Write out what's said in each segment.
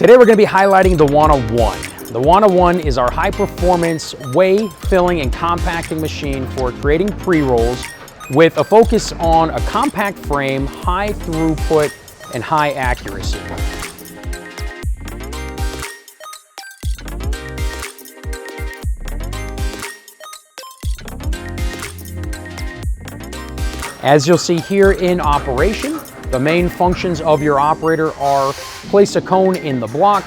Today we're going to be highlighting the JuanaOne. The JuanaOne is our high-performance weigh, filling, and compacting machine for creating pre-rolls with a focus on a compact frame, high throughput, and high accuracy. As you'll see here in operation, the main functions of your operator are place a cone in the block,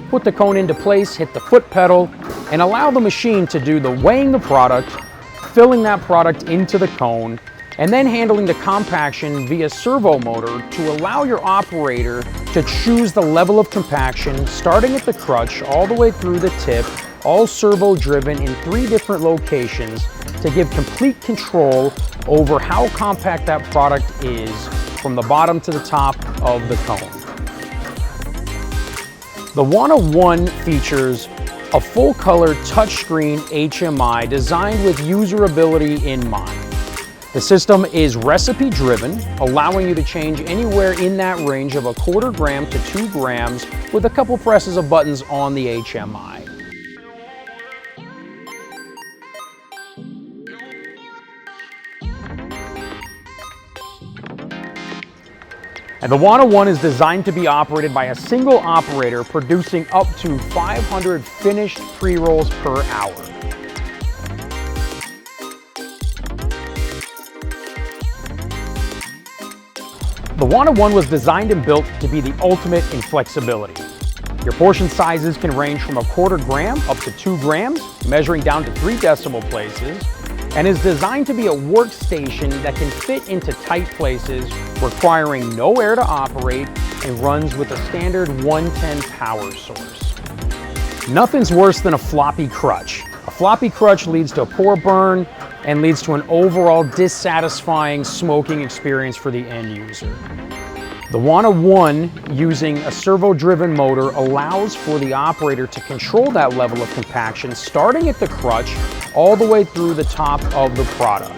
put the cone into place, hit the foot pedal, and allow the machine to do the weighing the product, filling that product into the cone, and then handling the compaction via servo motor to allow your operator to choose the level of compaction, starting at the crutch all the way through the tip, all servo driven in 3 different locations to give complete control over how compact that product is from the bottom to the top of the cone. The JuanaOne features a full-color touchscreen HMI designed with usability in mind. The system is recipe-driven, allowing you to change anywhere in that range of 1/4 gram to 2 grams with a couple presses of buttons on the HMI. And the JuanaOne is designed to be operated by a single operator, producing up to 500 finished pre-rolls per hour. The JuanaOne was designed and built to be the ultimate in flexibility. Your portion sizes can range from 1/4 gram up to 2 grams, measuring down to 3 decimal places, and is designed to be a workstation that can fit into tight places, requiring no air to operate, and runs with a standard 110 power source. Nothing's worse than a floppy crutch. A floppy crutch leads to a poor burn and leads to an overall dissatisfying smoking experience for the end user. The JuanaOne, using a servo-driven motor, allows for the operator to control that level of compaction, starting at the crutch all the way through the top of the product.